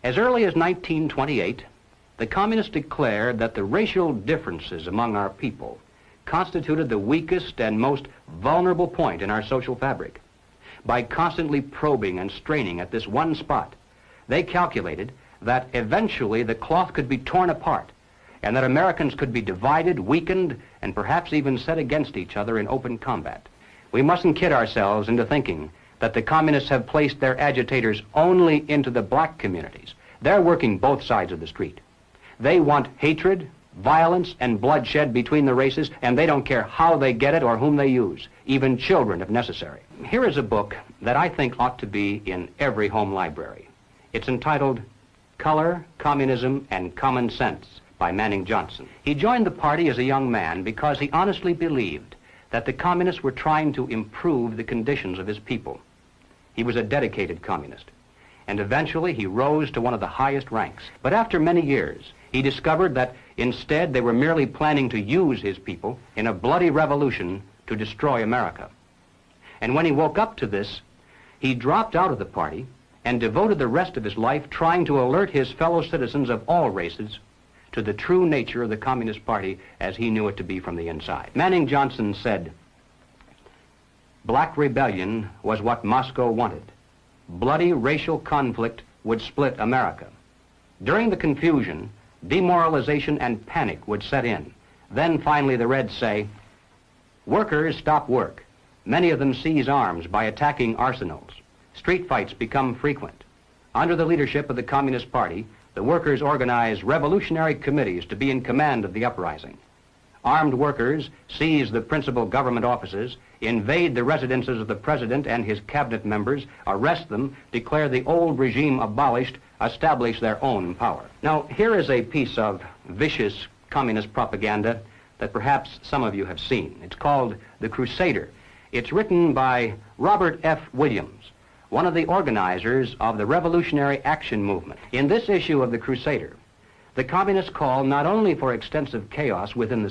As early as 1928, the communists declared that the racial differences among our people constituted the weakest and most vulnerable point in our social fabric. By constantly probing and straining at this one spot, they calculated that eventually the cloth could be torn apart and that Americans could be divided, weakened, and perhaps even set against each other in open combat. We mustn't kid ourselves into thinking that the communists have placed their agitators only into the black communities. They're working both sides of the street. They want hatred, violence, and bloodshed between the races, and they don't care how they get it or whom they use, even children if necessary. Here is a book that I think ought to be in every home library. It's entitled Color, Communism, and Common Sense by Manning Johnson. He joined the party as a young man because he honestly believed that the communists were trying to improve the conditions of his people. He was a dedicated communist, and eventually he rose to one of the highest ranks. But after many years, he discovered that instead they were merely planning to use his people in a bloody revolution to destroy America. And when he woke up to this, he dropped out of the party and devoted the rest of his life trying to alert his fellow citizens of all races to the true nature of the Communist Party as he knew it to be from the inside. Manning Johnson said, "Black rebellion was what Moscow wanted. Bloody racial conflict would split America. During the confusion, demoralization and panic would set in. Then finally the Reds say, workers stop work. Many of them seize arms by attacking arsenals. Street fights become frequent. Under the leadership of the Communist Party, the workers organize revolutionary committees to be in command of the uprising. Armed workers seize the principal government offices, invade the residences of the president and his cabinet members, arrest them, declare the old regime abolished, establish their own power." Now, here is a piece of vicious communist propaganda that perhaps some of you have seen. It's called The Crusader. It's written by Robert F. Williams, one of the organizers of the Revolutionary Action Movement. In this issue of The Crusader, the communists call not only for extensive chaos within the